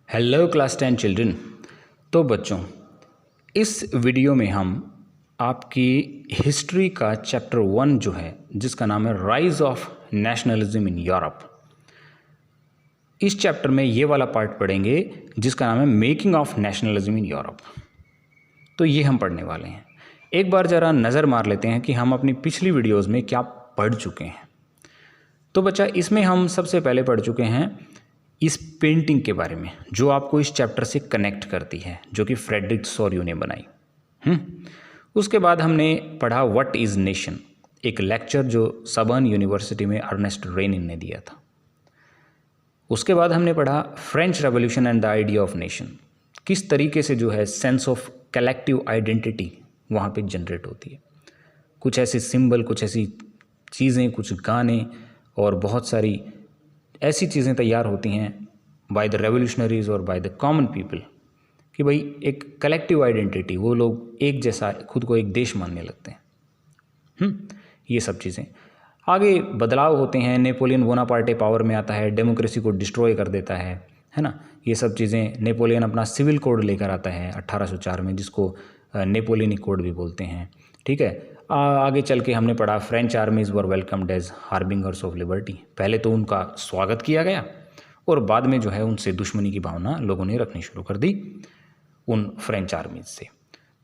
Hello class 10 children. तो बच्चों, इस वीडियो में हम आपकी हिस्ट्री का चैप्टर 1 जो है, जिसका नाम है rise of nationalism in Europe, इस चैप्टर में ये वाला पार्ट पढ़ेंगे जिसका नाम है making of nationalism in Europe. तो ये हम पढ़ने वाले हैं। एक बार ज़रा नज़र मार लेते हैं कि हम अपनी पिछली वीडियोज़ में क्या पढ़ चुके हैं। तो बच्चा, इसमें हम सबसे पहले पढ़ चुके हैं इस पेंटिंग के बारे में जो आपको इस चैप्टर से कनेक्ट करती है, जो कि फ्रेडरिक सोर्यू ने बनाई। उसके बाद हमने पढ़ा व्हाट इज़ नेशन, एक लेक्चर जो सबर्न यूनिवर्सिटी में अर्नेस्ट रेनिन ने दिया था। उसके बाद हमने पढ़ा French revolution and the idea of nation, किस तरीके से जो है सेंस ऑफ कलेक्टिव आइडेंटिटी वहाँ पे जनरेट होती है। कुछ ऐसे सिंबल, कुछ ऐसी चीज़ें, कुछ गाने और बहुत सारी ऐसी चीज़ें तैयार होती हैं बाय द रेवोल्यूशनरीज और बाय द कॉमन पीपल कि भाई एक कलेक्टिव आइडेंटिटी, वो लोग एक जैसा खुद को एक देश मानने लगते हैं। ये सब चीज़ें आगे बदलाव होते हैं। नेपोलियन बोनापार्टे पावर में आता है, डेमोक्रेसी को डिस्ट्रॉय कर देता है ना। ये सब चीज़ें, नेपोलियन अपना सिविल कोड लेकर आता है 1804 में, जिसको नेपोलियनिक कोड भी बोलते हैं। ठीक है, आगे चल के हमने पढ़ा French armies were welcomed as harbingers of liberty. पहले तो उनका स्वागत किया गया और बाद में जो है उनसे दुश्मनी की भावना लोगों ने रखनी शुरू कर दी उन फ्रेंच आर्मीज से।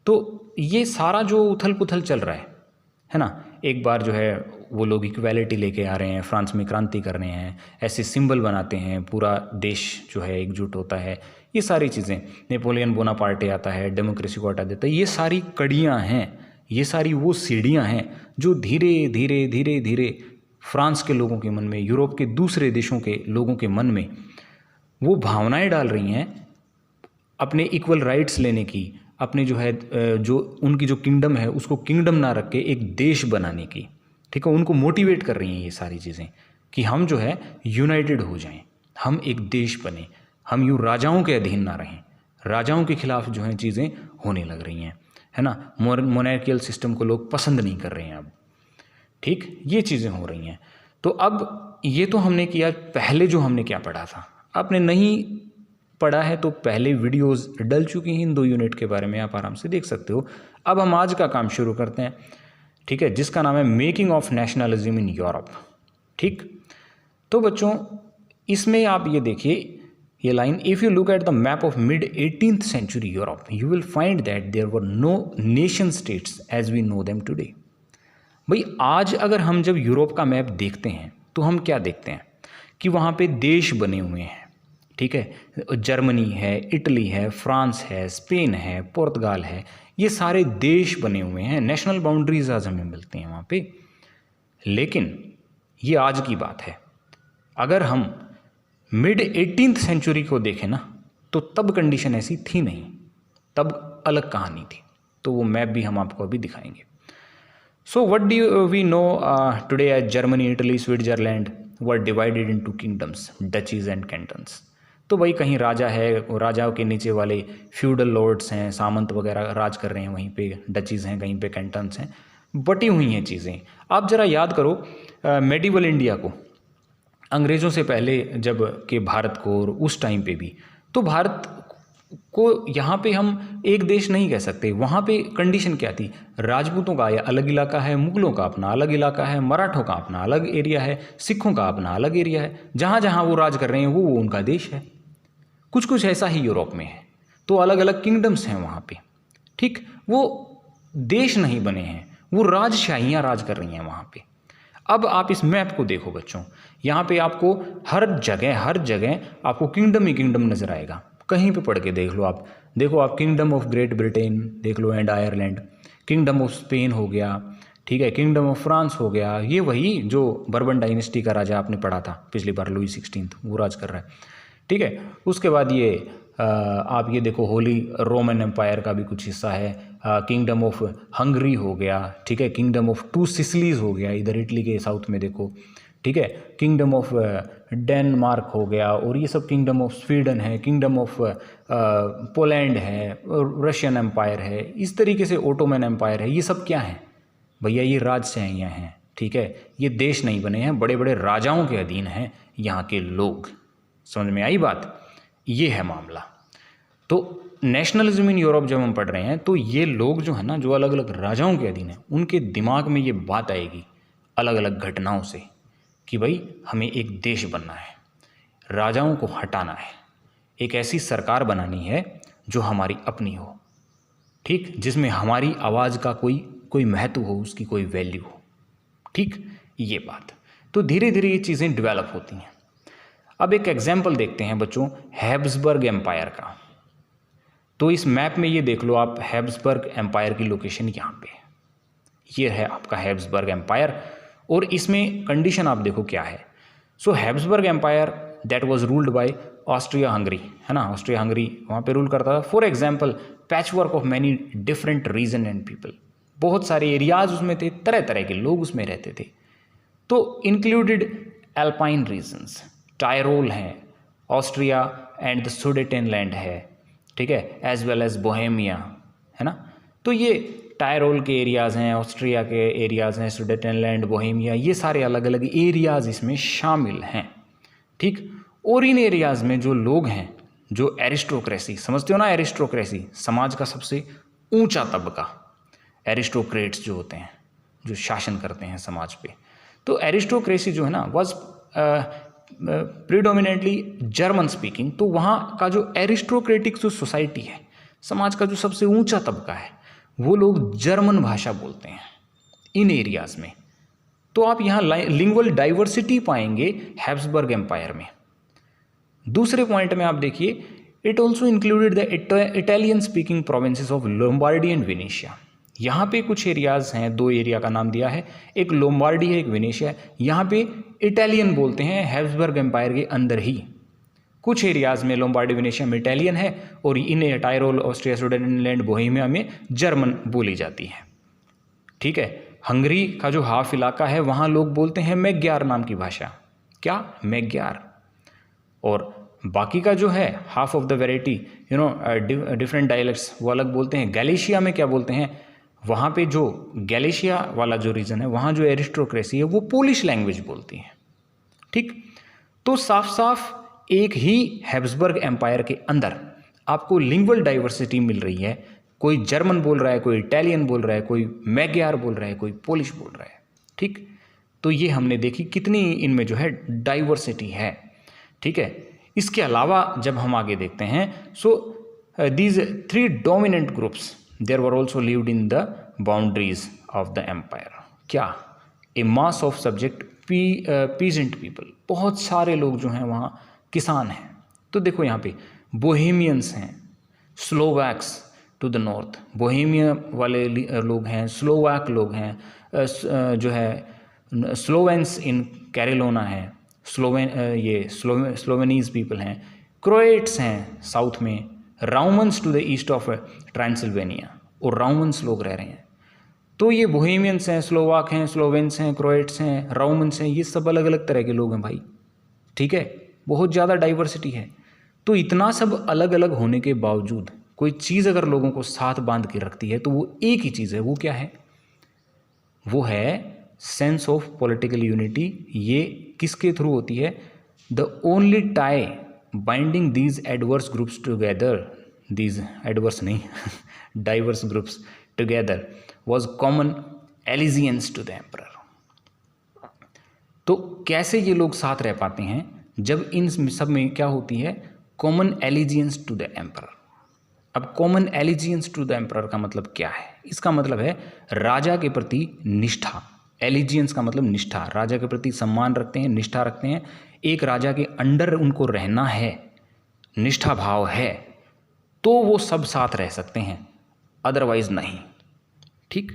तो ये सारा जो उथल पुथल चल रहा है ना, एक बार जो है वो लोग इक्वालिटी लेके आ रहे हैं, फ्रांस में क्रांति कर रहे हैं, ऐसे सिंबल बनाते हैं, पूरा देश जो है एकजुट होता है। ये सारी चीज़ें, नेपोलियन बोनापार्टे आता है, डेमोक्रेसी को हटा देता है। ये सारी कड़ियाँ हैं, ये सारी वो सीढ़ियाँ हैं जो धीरे धीरे धीरे धीरे फ्रांस के लोगों के मन में, यूरोप के दूसरे देशों के लोगों के मन में वो भावनाएं डाल रही हैं अपने इक्वल राइट्स लेने की, अपने जो है जो उनकी जो किंगडम है उसको किंगडम ना रख के एक देश बनाने की। ठीक है, उनको मोटिवेट कर रही हैं ये सारी चीज़ें कि हम जो है यूनाइटेड हो जाएं, हम एक देश बने, हम यूँ राजाओं के अधीन ना रहें। राजाओं के खिलाफ जो है चीज़ें होने लग रही हैं, है ना। मोनार्कियल सिस्टम को लोग पसंद नहीं कर रहे हैं अब। ठीक, ये चीज़ें हो रही हैं। तो अब ये तो हमने किया। पहले जो हमने क्या पढ़ा था, आपने नहीं पढ़ा है तो पहले वीडियोस डल चुकी हैं इन 2 यूनिट के बारे में, आप आराम से देख सकते हो। अब हम आज का काम शुरू करते हैं, ठीक है, जिसका नाम है making of nationalism in Europe. ठीक, तो बच्चों इसमें आप ये देखिए ये line, if you look at the map of mid 18th century Europe you will find that there were no nation states as we know them today. भाई आज अगर हम जब यूरोप का मैप देखते हैं तो हम क्या देखते हैं कि वहाँ पे देश बने हुए हैं। ठीक है, जर्मनी है, इटली है, फ्रांस है, स्पेन है, पुर्तगाल है, ये सारे देश बने हुए हैं। नेशनल बाउंड्रीज आज हमें मिलती हैं वहाँ पे। लेकिन ये आज की बात है। अगर हम मिड 18th सेंचुरी को देखें ना, तो तब कंडीशन ऐसी थी नहीं, तब अलग कहानी थी। तो वो मैप भी हम आपको अभी दिखाएंगे। So what do we know today as Germany, Italy, Switzerland were divided into kingdoms, duchies and cantons. तो भाई कहीं राजा है, राजाओं के नीचे वाले फ्यूडल लॉर्ड्स हैं, सामंत वगैरह राज कर रहे हैं, वहीं पे डचीज़ हैं, कहीं पे कैंटन्स हैं, बटी हुई हैं चीज़ें। आप ज़रा याद करो मेडिवल इंडिया को, अंग्रेज़ों से पहले जब के भारत को, और उस टाइम पे भी, तो भारत को यहाँ पे हम एक देश नहीं कह सकते। वहाँ पे कंडीशन क्या थी, राजपूतों का अलग इलाका है, मुगलों का अपना अलग इलाका है, मराठों का अपना अलग एरिया है, सिखों का अपना अलग एरिया है। जहाँ जहाँ वो राज कर रहे हैं वो उनका देश है। कुछ कुछ ऐसा ही यूरोप में है। तो अलग अलग किंगडम्स हैं वहाँ पे। ठीक, वो देश नहीं बने हैं, वो राजशाहियाँ राज कर रही हैं वहाँ पे। अब आप इस मैप को देखो बच्चों, यहाँ पे आपको हर जगह आपको किंगडम ही किंगडम नज़र आएगा। कहीं पे पढ़ के देख लो आप, देखो आप किंगडम ऑफ ग्रेट ब्रिटेन देख लो and Ireland, kingdom of Spain हो गया, ठीक है, किंगडम ऑफ फ्रांस हो गया। ये वही जो बर्बन डायनेस्टी का राजा आपने पढ़ा था पिछली बार, लुई 16 वो राज कर रहा है। ठीक है, उसके बाद ये आप ये देखो होली रोमन एम्पायर का भी कुछ हिस्सा है। किंगडम ऑफ हंगरी हो गया, ठीक है, किंगडम ऑफ 2 सिसिलीज हो गया, इधर इटली के साउथ में देखो। ठीक है, किंगडम ऑफ डेनमार्क हो गया, और ये सब किंगडम ऑफ स्वीडन है, किंगडम ऑफ पोलैंड है, रशियन एम्पायर है, इस तरीके से ओटोमन एम्पायर है। ये सब क्या है भैया, ये राजशाहियाँ हैं। ठीक है, ये देश नहीं बने हैं, बड़े बड़े राजाओं के अधीन हैं यहाँ के लोग। समझ में आई बात। ये है मामला। तो नेशनलिज्म इन यूरोप जब हम पढ़ रहे हैं तो ये लोग जो है ना, जो अलग अलग राजाओं के अधीन हैं, उनके दिमाग में ये बात आएगी अलग अलग घटनाओं से कि भाई हमें एक देश बनना है, राजाओं को हटाना है, एक ऐसी सरकार बनानी है जो हमारी अपनी हो, ठीक, जिसमें हमारी आवाज़ का कोई महत्व हो, उसकी कोई वैल्यू हो, ठीक, ये बात। तो धीरे धीरे ये चीज़ें डेवलप होती हैं। अब एक एग्जाम्पल देखते हैं बच्चों हैब्सबर्ग एम्पायर का। तो इस मैप में ये देख लो आप, हैब्सबर्ग एम्पायर की लोकेशन यहाँ पे, ये है आपका हैब्सबर्ग एम्पायर। और इसमें कंडीशन आप देखो क्या है। So Habsburg empire that was ruled by Austria Hungary, है ना, ऑस्ट्रिया हंगरी वहाँ पे रूल करता था। For example patch work of many different region and people, बहुत सारे एरियाज उसमें थे, तरह तरह के लोग उसमें रहते थे। तो इंक्लूडेड एल्पाइन रीजन्स, टायरोल है, ऑस्ट्रिया एंड द सुडेटेनलैंड है, ठीक है, एज वेल एज बोहेमिया, है ना। तो ये टायरोल के एरियाज़ हैं, ऑस्ट्रिया के एरियाज़ हैं, सुडेटेनलैंड, बोहेमिया, ये सारे अलग अलग एरियाज़ इसमें शामिल हैं, ठीक। और इन एरियाज़ में जो लोग हैं, जो एरिस्टोक्रेसी, समझते हो ना, एरिस्टोक्रेसी समाज का सबसे ऊंचा तबका, एरिस्टोक्रेट्स जो होते हैं, जो शासन करते हैं समाज पे। तो एरिस्टोक्रेसी जो है ना वॉज प्रीडोमिनेटली जर्मन स्पीकिंग। तो वहाँ का जो एरिस्टोक्रेटिक जो सोसाइटी है, समाज का जो सबसे ऊंचा तबका है, वो लोग जर्मन भाषा बोलते हैं इन एरियाज़ में। तो आप यहाँ लिंग्वल डाइवर्सिटी पाएंगे हैब्सबर्ग एम्पायर में। दूसरे पॉइंट में आप देखिए, it also included the Italian speaking provinces of Lombardy and Venetia. यहाँ पे कुछ एरियाज़ हैं, दो एरिया का नाम दिया है, एक लोम्बार्डी है, एक वेनेशिया है। यहाँ पे इटालियन बोलते हैं हैब्सबर्ग एम्पायर के अंदर ही। कुछ एरियाज़ में लोम्बार्डी वेनेशिया में इटालियन है, और इन टायरोल, ऑस्ट्रिया, सुडेनलैंड, बोहेमिया में जर्मन बोली जाती है, ठीक है। हंगरी का जो हाफ इलाका है वहाँ लोग बोलते हैं मैग्यार नाम की भाषा, क्या, मैग्यार। और बाकी का जो है half of the variety, different dialects, वो अलग बोलते हैं। गैलिशिया में क्या बोलते हैं, वहाँ पे जो गैलिशिया वाला जो रीजन है, वहाँ जो एरिस्टोक्रेसी है वो पोलिश लैंग्वेज बोलती है, ठीक। तो साफ साफ एक ही हैब्सबर्ग एम्पायर के अंदर आपको लिंग्वल डाइवर्सिटी मिल रही है। कोई जर्मन बोल रहा है, कोई इटालियन बोल रहा है, कोई मैग्यार बोल रहा है, कोई पोलिश बोल रहा है, ठीक। तो ये हमने देखी कितनी इनमें जो है डाइवर्सिटी है, ठीक है। इसके अलावा जब हम आगे देखते हैं, so these three dominant groups there were also lived in the boundaries of the empire. क्या, a mass of subject peasant people, बहुत सारे लोग जो हैं वहाँ किसान हैं। तो देखो यहाँ पे बोहेमियंस हैं, स्लोवैक्स टू द नॉर्थ, बोहेमिया वाले लोग हैं, स्लोवाक लोग हैं, जो है स्लोवेंस इन कैरेलोना है, स्लोवेनीज पीपल हैं, क्रोएट्स हैं साउथ में, Roumans to the east of Transylvania, और राउमन्स लोग रह रहे हैं। तो ये बोहेमियंस हैं, स्लोवाक हैं, स्लोवेंस हैं, क्रोएट्स हैं, राउमन्स हैं, ये सब अलग अलग तरह के लोग हैं भाई, ठीक है। बहुत ज़्यादा डाइवर्सिटी है। तो इतना सब अलग अलग होने के बावजूद कोई चीज़ अगर लोगों को साथ बांध के रखती है तो वो एक ही चीज़ है। वो क्या है, वो है सेंस ऑफ पॉलिटिकल यूनिटी। ये किसके थ्रू होती है, the only tie binding these adverse groups together, these adverse नहीं diverse groups together was common allegiance to the emperor. तो कैसे ये लोग साथ रह पाते हैं जब इन सब में क्या होती है, common allegiance to the emperor. अब common allegiance to the emperor का मतलब क्या है, इसका मतलब है राजा के प्रति निष्ठा। एलिजियंस का मतलब निष्ठा, राजा के प्रति सम्मान रखते हैं, निष्ठा रखते हैं, एक राजा के अंडर उनको रहना है, निष्ठा भाव है, तो वो सब साथ रह सकते हैं, अदरवाइज नहीं, ठीक।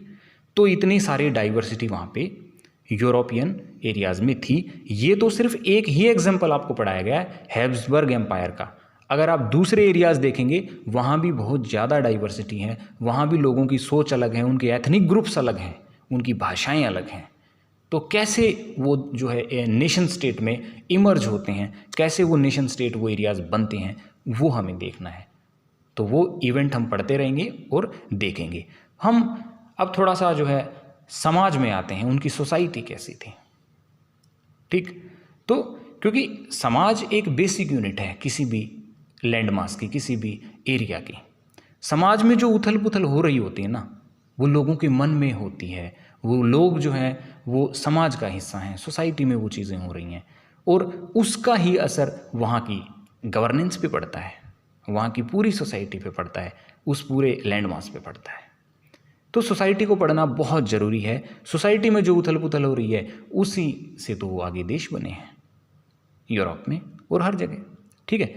तो इतनी सारी डाइवर्सिटी वहाँ पे यूरोपियन एरियाज़ में थी। ये तो सिर्फ एक ही एग्जाम्पल आपको पढ़ाया गया है हैब्सबर्ग एम्पायर का। अगर आप दूसरे एरियाज़ देखेंगे वहाँ भी बहुत ज़्यादा डाइवर्सिटी है, वहाँ भी लोगों की सोच अलग है, उनके एथनिक ग्रुप्स अलग हैं, उनकी भाषाएं अलग हैं। तो कैसे वो जो है नेशन स्टेट में इमर्ज होते हैं, कैसे वो नेशन स्टेट वो एरियाज़ बनते हैं, वो हमें देखना है। तो वो इवेंट हम पढ़ते रहेंगे और देखेंगे। हम अब थोड़ा सा जो है समाज में आते हैं, उनकी सोसाइटी कैसी थी, ठीक। तो क्योंकि समाज एक बेसिक यूनिट है किसी भी लैंड मास की, किसी भी एरिया की। समाज में जो उथल पुथल हो रही होती है ना, वो लोगों के मन में होती है। वो लोग जो हैं वो समाज का हिस्सा हैं, सोसाइटी में वो चीज़ें हो रही हैं और उसका ही असर वहाँ की गवर्नेंस पे पड़ता है, वहाँ की पूरी सोसाइटी पे पड़ता है, उस पूरे लैंड मास पे पड़ता है। तो सोसाइटी को पढ़ना बहुत ज़रूरी है। सोसाइटी में जो उथल पुथल हो रही है उसी से तो वो आगे देश बने हैं यूरोप में और हर जगह। ठीक है,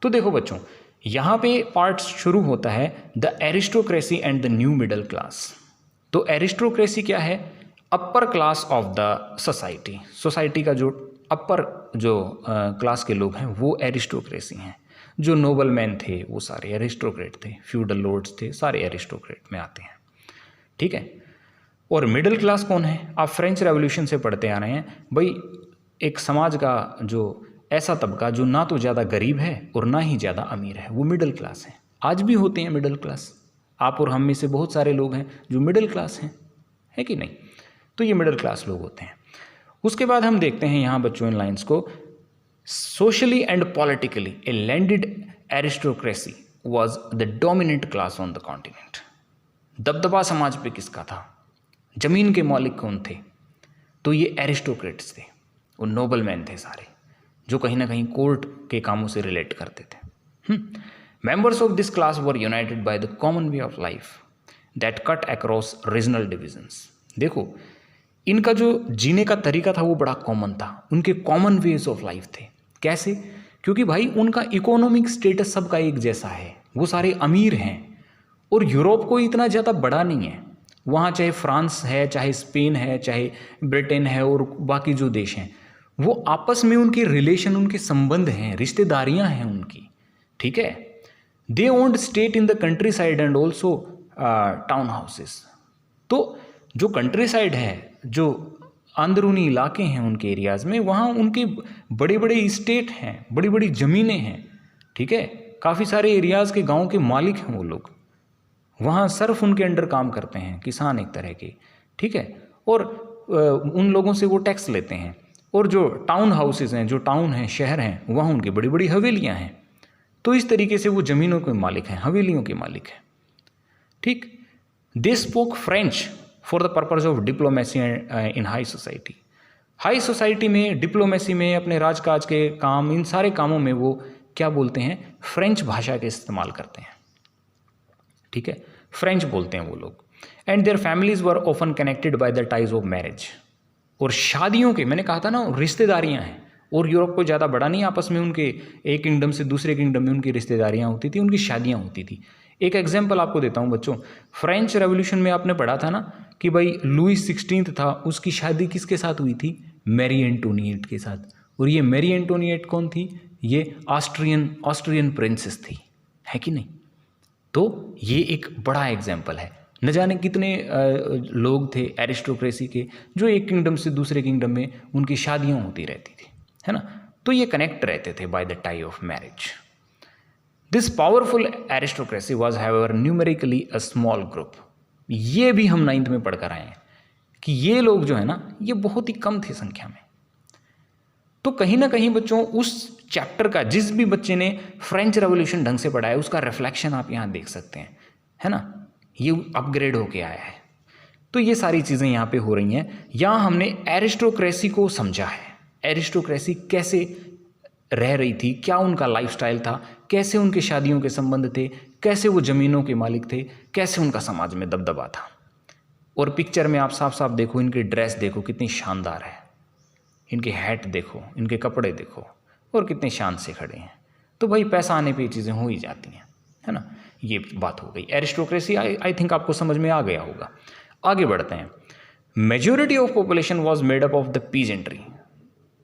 तो देखो बच्चों, यहाँ पे पार्ट शुरू होता है the aristocracy and the new middle class. तो एरिस्टोक्रेसी क्या है? Upper class of the society. Society का जो अपर जो क्लास के लोग हैं वो एरिस्टोक्रेसी हैं। जो नोबल मैन थे वो सारे एरिस्टोक्रेट थे, फ्यूडल लॉर्ड्स थे, सारे एरिस्टोक्रेट में आते हैं। ठीक है, और मिडिल क्लास कौन है? आप फ्रेंच रेवोल्यूशन से पढ़ते आ रहे हैं भाई, एक समाज का जो ऐसा तबका जो ना तो ज़्यादा गरीब है और ना ही ज़्यादा अमीर है, वो मिडिल क्लास है। आज भी होते हैं मिडिल क्लास, आप और हम में से बहुत सारे लोग हैं जो मिडिल क्लास हैं, है कि नहीं? तो ये मिडिल क्लास लोग होते हैं। उसके बाद हम देखते हैं यहाँ बच्चों इन लाइन्स को, socially and politically A landed aristocracy was the dominant class on the continent. दबदबा समाज पे किसका था? जमीन के मालिक कौन थे? तो ये एरिस्टोक्रेट्स थे, वो नोबल मैन थे सारे, जो कहीं ना कहीं कोर्ट के कामों से रिलेट करते थे। Members of this class were United by the common way of life that cut across regional divisions. देखो, इनका जो जीने का तरीका था वो बड़ा कॉमन था, उनके कॉमन वेज ऑफ लाइफ थे। कैसे? क्योंकि भाई उनका इकोनॉमिक स्टेटस सबका एक जैसा है, वो सारे अमीर हैं और यूरोप कोई इतना ज़्यादा बड़ा नहीं है। वहाँ चाहे फ्रांस है, चाहे स्पेन है, चाहे ब्रिटेन है और बाकी जो देश हैं, वो आपस में उनके रिलेशन, उनके संबंध हैं, रिश्तेदारियाँ हैं उनकी। ठीक है, they owned estate in the countryside and also town houses. तो जो कंट्री साइड है, जो अंदरूनी इलाके हैं उनके एरियाज़ में, वहाँ उनके बड़े बड़े स्टेट हैं, बड़ी बड़ी ज़मीनें हैं। ठीक है, काफ़ी सारे एरियाज़ के गाँव के मालिक हैं वो लोग, वहाँ सिर्फ उनके अंडर काम करते हैं, किसान एक तरह के। ठीक है, और उन लोगों से वो टैक्स लेते हैं। और जो टाउन हाउसेस हैं, जो टाउन हैं, शहर हैं, वहाँ उनकी बड़ी बड़ी हवेलियाँ हैं। तो इस तरीके से वो ज़मीनों के मालिक हैं, हवेलियों के मालिक हैं। ठीक, they spoke French for the purpose of diplomacy in high society. High society में, डिप्लोमेसी में, अपने राजकाज के काम, इन सारे कामों में वो क्या बोलते हैं? फ्रेंच भाषा के इस्तेमाल करते हैं। ठीक है, फ्रेंच बोलते हैं वो लोग। And their families were often connected by the ties of marriage. और शादियों के, मैंने कहा था ना, रिश्तेदारियां हैं। और यूरोप को ज़्यादा बड़ा नहीं, आपस में उनके एक किंगडम से दूसरे किंगडम में उनकी रिश्तेदारियां होती थी, उनकी शादियां होती थी। एक एग्जाम्पल आपको देता हूँ बच्चों, फ्रेंच रेवोल्यूशन में आपने पढ़ा था ना कि भाई लुई 16 था, उसकी शादी किसके साथ हुई थी? मैरी एंटोनिएट के साथ। और ये मैरी एंटोनिएट कौन थी? ये ऑस्ट्रियन प्रिंसेस थी, है कि नहीं? तो ये एक बड़ा एग्जाम्पल है। न जाने कितने लोग थे एरिस्टोक्रेसी के जो एक किंगडम से दूसरे किंगडम में उनकी शादियां होती रहती थी, है ना? तो ये कनेक्ट रहते थे by the tie of marriage. This powerful aristocracy was however numerically a small group. ये भी हम 9th में पढ़कर आए हैं कि ये लोग जो है ना, ये बहुत ही कम थे संख्या में। तो कहीं ना कहीं बच्चों, उस चैप्टर का, जिस भी बच्चे ने फ्रेंच रेवोल्यूशन ढंग से पढ़ा है, उसका रिफ्लेक्शन आप यहाँ देख सकते हैं, है ना? ये अपग्रेड होके आया है। तो ये सारी चीज़ें यहाँ पे हो रही हैं। यहाँ हमने एरिस्टोक्रेसी को समझा है, एरिस्टोक्रेसी कैसे रह रही थी, क्या उनका लाइफस्टाइल था, कैसे उनके शादियों के संबंध थे, कैसे वो ज़मीनों के मालिक थे, कैसे उनका समाज में दबदबा था। और पिक्चर में आप साफ साफ देखो, इनकी ड्रेस देखो कितनी शानदार है, इनके हैट देखो, इनके कपड़े देखो, और कितने शान से खड़े हैं। तो भाई पैसा आने पे ये चीज़ें हो ही जाती हैं, है ना? ये बात हो गई एरिस्टोक्रेसी। आई थिंक आपको समझ में आ गया होगा। आगे बढ़ते हैं। Majority of population was made up of the peasantry.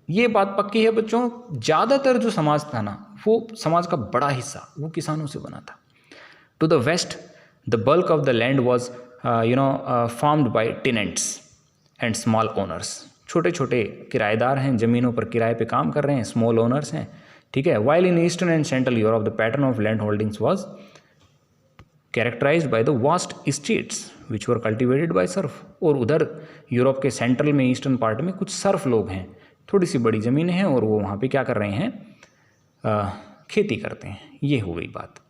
ये बात पक्की है बच्चों, ज़्यादातर जो समाज था ना, वो समाज का बड़ा हिस्सा वो किसानों से बना था। To the west the bulk of the land was farmed by tenants and small owners. छोटे छोटे किराएदार हैं, ज़मीनों पर किराए पे काम कर रहे हैं, स्मॉल ओनर्स हैं। ठीक है, while in eastern and central Europe the pattern of land holdings was characterised by the vast states which were cultivated by serf. और उधर यूरोप के सेंट्रल में, ईस्टर्न पार्ट में कुछ सर्फ लोग हैं, थोड़ी सी बड़ी ज़मीनें हैं, और वो वहाँ पे क्या कर रहे हैं? खेती करते हैं। ये हो गई बात।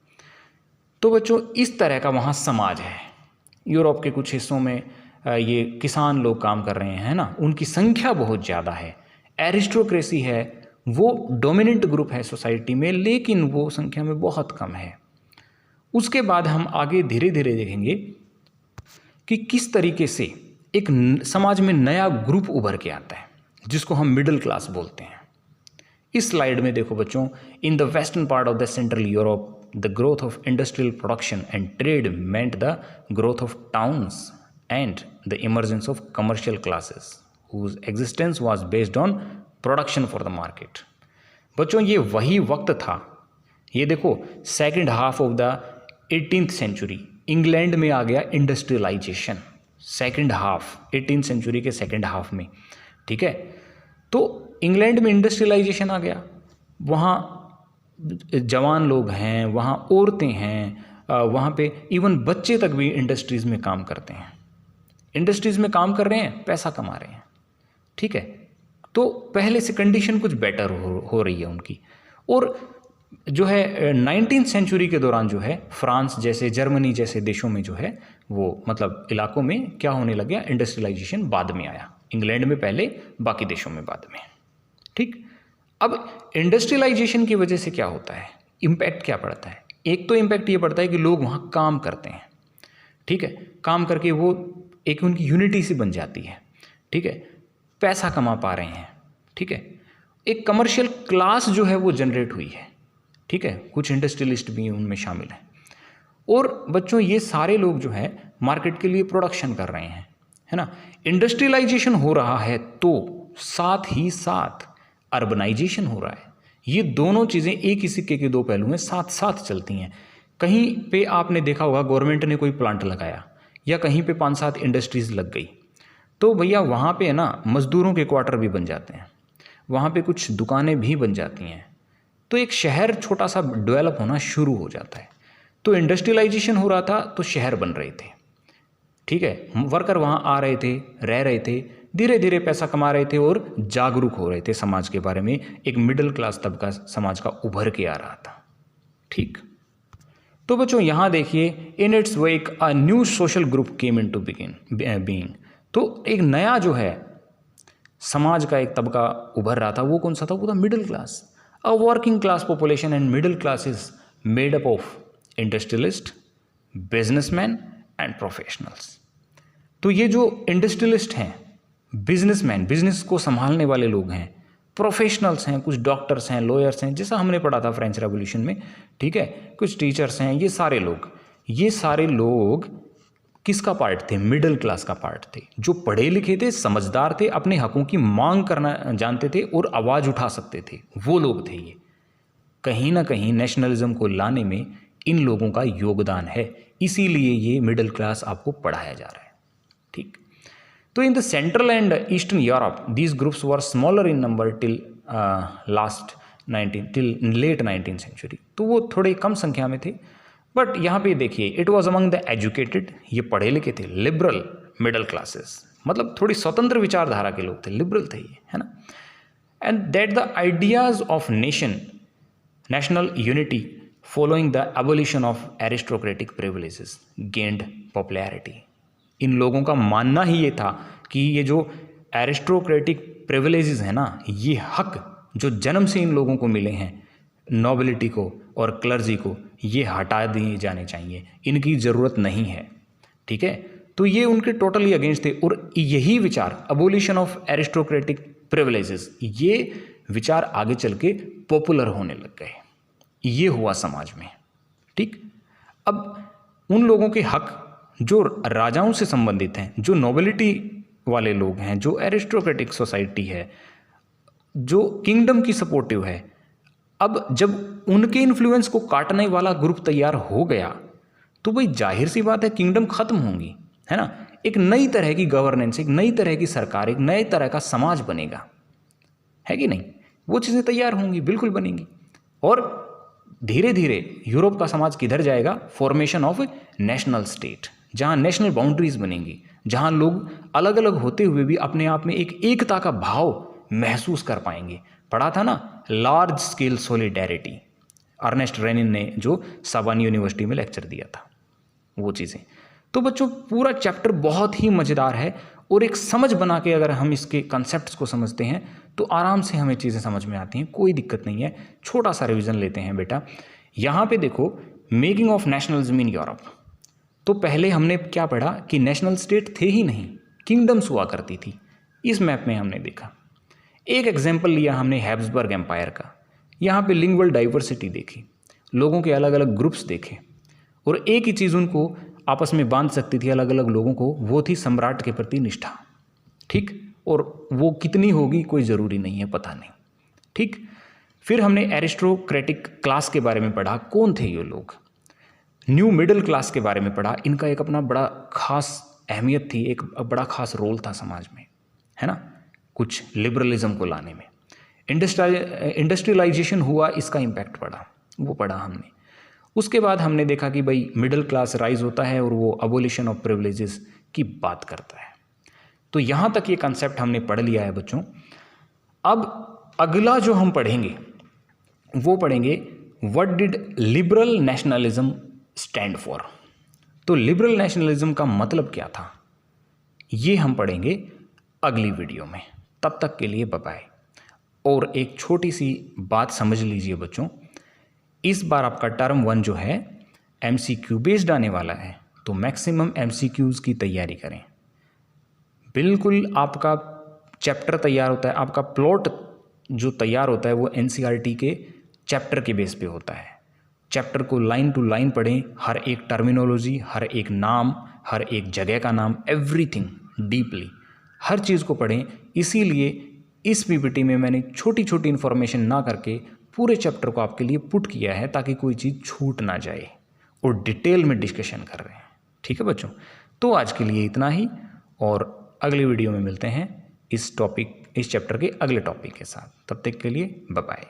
तो बच्चों इस तरह का वहाँ समाज है। यूरोप के कुछ हिस्सों में ये किसान लोग काम कर रहे हैं ना, उनकी संख्या बहुत ज़्यादा है। एरिस्टोक्रेसी है, वो डोमिनेंट ग्रुप है सोसाइटी में, लेकिन वो संख्या में बहुत कम है। उसके बाद हम आगे धीरे धीरे देखेंगे कि किस तरीके से एक समाज में नया ग्रुप उभर के आता है जिसको हम मिडिल क्लास बोलते हैं। इस स्लाइड में देखो बच्चों, in the western part of the central Europe the growth of industrial production and trade meant the growth of towns and the emergence of commercial classes whose existence was based on production for the market। बच्चों ये वही वक्त था, ये देखो second half of the 18th century England में आ गया industrialisation. Second half 18th century के सेकेंड हाफ में, ठीक है। तो इंग्लैंड में इंडस्ट्रियलाइजेशन आ गया, वहाँ जवान लोग हैं, वहाँ औरतें हैं, वहाँ पे इवन बच्चे तक भी इंडस्ट्रीज़ में काम करते हैं। इंडस्ट्रीज़ में काम कर रहे हैं, पैसा कमा रहे हैं, ठीक है। तो पहले से कंडीशन कुछ बेटर हो रही है उनकी। और जो है 19th सेंचुरी के दौरान जो है फ्रांस जैसे, जर्मनी जैसे देशों में जो है वो मतलब इलाकों में क्या होने लग गया, इंडस्ट्रियलाइजेशन बाद में आया। इंग्लैंड में पहले, बाकी देशों में बाद में, ठीक। अब इंडस्ट्रियलाइजेशन की वजह से क्या होता है, इम्पैक्ट क्या पड़ता है। एक तो इम्पैक्ट ये पड़ता है कि लोग वहाँ काम करते हैं, ठीक है, काम करके वो एक उनकी यूनिटी सी बन जाती है, ठीक है, पैसा कमा पा रहे हैं, ठीक है। एक कमर्शियल क्लास जो है वो जनरेट हुई है, ठीक है, कुछ इंडस्ट्रियलिस्ट भी उनमें शामिल हैं। और बच्चों ये सारे लोग जो है मार्केट के लिए प्रोडक्शन कर रहे हैं, है ना। इंडस्ट्रियलाइजेशन हो रहा है तो साथ ही साथ अर्बनाइजेशन हो रहा है। ये दोनों चीज़ें एक ही सिक्के के दो पहलू हैं, साथ साथ चलती हैं। कहीं पे आपने देखा होगा गवर्नमेंट ने कोई प्लांट लगाया या कहीं पे 5-7 इंडस्ट्रीज़ लग गई, तो भैया वहाँ पे ना मज़दूरों के क्वार्टर भी बन जाते हैं, वहाँ पे कुछ दुकानें भी बन जाती हैं, तो एक शहर छोटा सा डेवलप होना शुरू हो जाता है। तो इंडस्ट्रियलाइजेशन हो रहा था तो शहर बन रहे थे, ठीक है, वर्कर वहाँ आ रहे थे, रह रहे थे, धीरे धीरे पैसा कमा रहे थे और जागरूक हो रहे थे समाज के बारे में। एक मिडिल क्लास तबका समाज का उभर के आ रहा था, ठीक। तो बच्चों यहाँ देखिए, in its wake a new social group came into being. तो एक नया जो है समाज का एक तबका उभर रहा था, वो कौन सा था, वो था middle class. A working class population and middle classes made up of industrialist, businessman and professionals. तो ये जो इंडस्ट्रियलिस्ट हैं, बिजनेसमैन, बिजनेस को संभालने वाले लोग हैं, प्रोफेशनल्स हैं, कुछ डॉक्टर्स हैं, लॉयर्स हैं, जैसा हमने पढ़ा था फ्रेंच रेवोल्यूशन में, ठीक है, कुछ टीचर्स हैं, ये सारे लोग किसका पार्ट थे, मिडिल क्लास का पार्ट थे, जो पढ़े लिखे थे, समझदार थे, अपने हकों की मांग करना जानते थे और आवाज़ उठा सकते थे, वो लोग थे ये। कहीं ना कहीं नेशनलिज्म को लाने में इन लोगों का योगदान है, इसीलिए ये मिडिल क्लास आपको पढ़ाया जा रहा है, ठीक। तो in the central and eastern Europe these groups were smaller in number till late 19th century. तो वो थोड़े कम संख्या में थे, बट यहाँ पे देखिए, it was among the educated, ये पढ़े लिखे थे, लिबरल मिडिल क्लासेस, मतलब थोड़ी स्वतंत्र विचारधारा के लोग थे, लिबरल थे ये, है ना। And that the ideas of national unity following the abolition of aristocratic privileges gained popularity. इन लोगों का मानना ही ये था कि ये जो एरिस्टोक्रेटिक प्रिविलेजेस हैं ना, ये हक जो जन्म से इन लोगों को मिले हैं, नोबिलिटी को और क्लर्जी को, ये हटा दिए जाने चाहिए, इनकी ज़रूरत नहीं है, ठीक है। तो ये उनके टोटली अगेंस्ट थे। और यही विचार, अबोलिशन ऑफ एरिस्टोक्रेटिक प्रिविलेजेस, ये विचार आगे चल के पॉपुलर होने लग गए, ये हुआ समाज में, ठीक। अब उन लोगों के हक जो राजाओं से संबंधित हैं, जो नोबिलिटी वाले लोग हैं, जो एरिस्टोक्रेटिक सोसाइटी है, जो किंगडम की सपोर्टिव है, अब जब उनके इन्फ्लुएंस को काटने वाला ग्रुप तैयार हो गया तो भाई जाहिर सी बात है किंगडम खत्म होंगी, है ना। एक नई तरह की गवर्नेंस, एक नई तरह की सरकार, एक नए तरह का समाज बनेगा, है कि नहीं। वो चीज़ें तैयार होंगी, बिल्कुल बनेंगी। और धीरे धीरे यूरोप का समाज किधर जाएगा, फॉर्मेशन ऑफ नेशनल स्टेट, जहाँ नेशनल बाउंड्रीज बनेंगी, जहाँ लोग अलग अलग होते हुए भी अपने आप में एक एकता का भाव महसूस कर पाएंगे। पढ़ा था ना, large scale solidarity, Ernest Renan ने जो साबान यूनिवर्सिटी में लेक्चर दिया था, वो चीज़ें। तो बच्चों पूरा चैप्टर बहुत ही मज़ेदार है और एक समझ बना के अगर हम इसके कंसेप्ट्स को समझते हैं तो आराम से हमें चीज़ें समझ में आती हैं, कोई दिक्कत नहीं है। छोटा सा रिवीजन लेते हैं बेटा। यहाँ पे देखो making of nationalism in Europe. तो पहले हमने क्या पढ़ा कि नेशनल स्टेट थे ही नहीं, किंगडम्स हुआ करती थी। इस मैप में हमने देखा, एक एग्जाम्पल लिया हमने हैब्सबर्ग एम्पायर का। यहाँ पे लिंगुअल डाइवर्सिटी देखी, लोगों के अलग अलग ग्रुप्स देखे और एक ही चीज़ उनको आपस में बांध सकती थी अलग अलग लोगों को, वो थी सम्राट के प्रति निष्ठा। ठीक, और वो कितनी होगी कोई ज़रूरी नहीं है, पता नहीं। ठीक, फिर हमने एरिस्टोक्रेटिक क्लास के बारे में पढ़ा, कौन थे ये लोग। न्यू मिडिल क्लास के बारे में पढ़ा, इनका एक अपना बड़ा खास अहमियत थी, एक बड़ा खास रोल था समाज में, है ना, कुछ लिबरलिज्म को लाने में। इंडस्ट्रियलाइजेशन हुआ, इसका इम्पैक्ट पड़ा, वो पढ़ा हमने। उसके बाद हमने देखा कि भाई मिडिल क्लास राइज होता है और वो अबोलिशन ऑफ प्रिविलेजेस की बात करता है। तो यहाँ तक ये कंसेप्ट हमने पढ़ लिया है बच्चों। अब अगला जो हम पढ़ेंगे वो पढ़ेंगे what did liberal nationalism stand for. तो लिबरल नेशनलिज्म का मतलब क्या था, ये हम पढ़ेंगे अगली वीडियो में। तब तक के लिए बाय बाय। और एक छोटी सी बात समझ लीजिए बच्चों, इस बार आपका टर्म 1 जो है MCQ बेस्ड आने वाला है, तो मैक्सिमम MCQs की तैयारी करें। बिल्कुल आपका चैप्टर तैयार होता है, आपका प्लॉट जो तैयार होता है वो NCERT के चैप्टर के बेस पे होता है। चैप्टर को लाइन टू लाइन पढ़ें, हर एक टर्मिनोलॉजी, हर एक नाम, हर एक जगह का नाम, एवरीथिंग डीपली, हर चीज़ को पढ़ें। इसीलिए इस PPT में मैंने छोटी छोटी इन्फॉर्मेशन ना करके पूरे चैप्टर को आपके लिए पुट किया है ताकि कोई चीज़ छूट ना जाए, और डिटेल में डिस्कशन कर रहे हैं। ठीक है बच्चों, तो आज के लिए इतना ही, और अगली वीडियो में मिलते हैं इस चैप्टर के अगले टॉपिक के साथ। तब तक के लिए बाय बाय।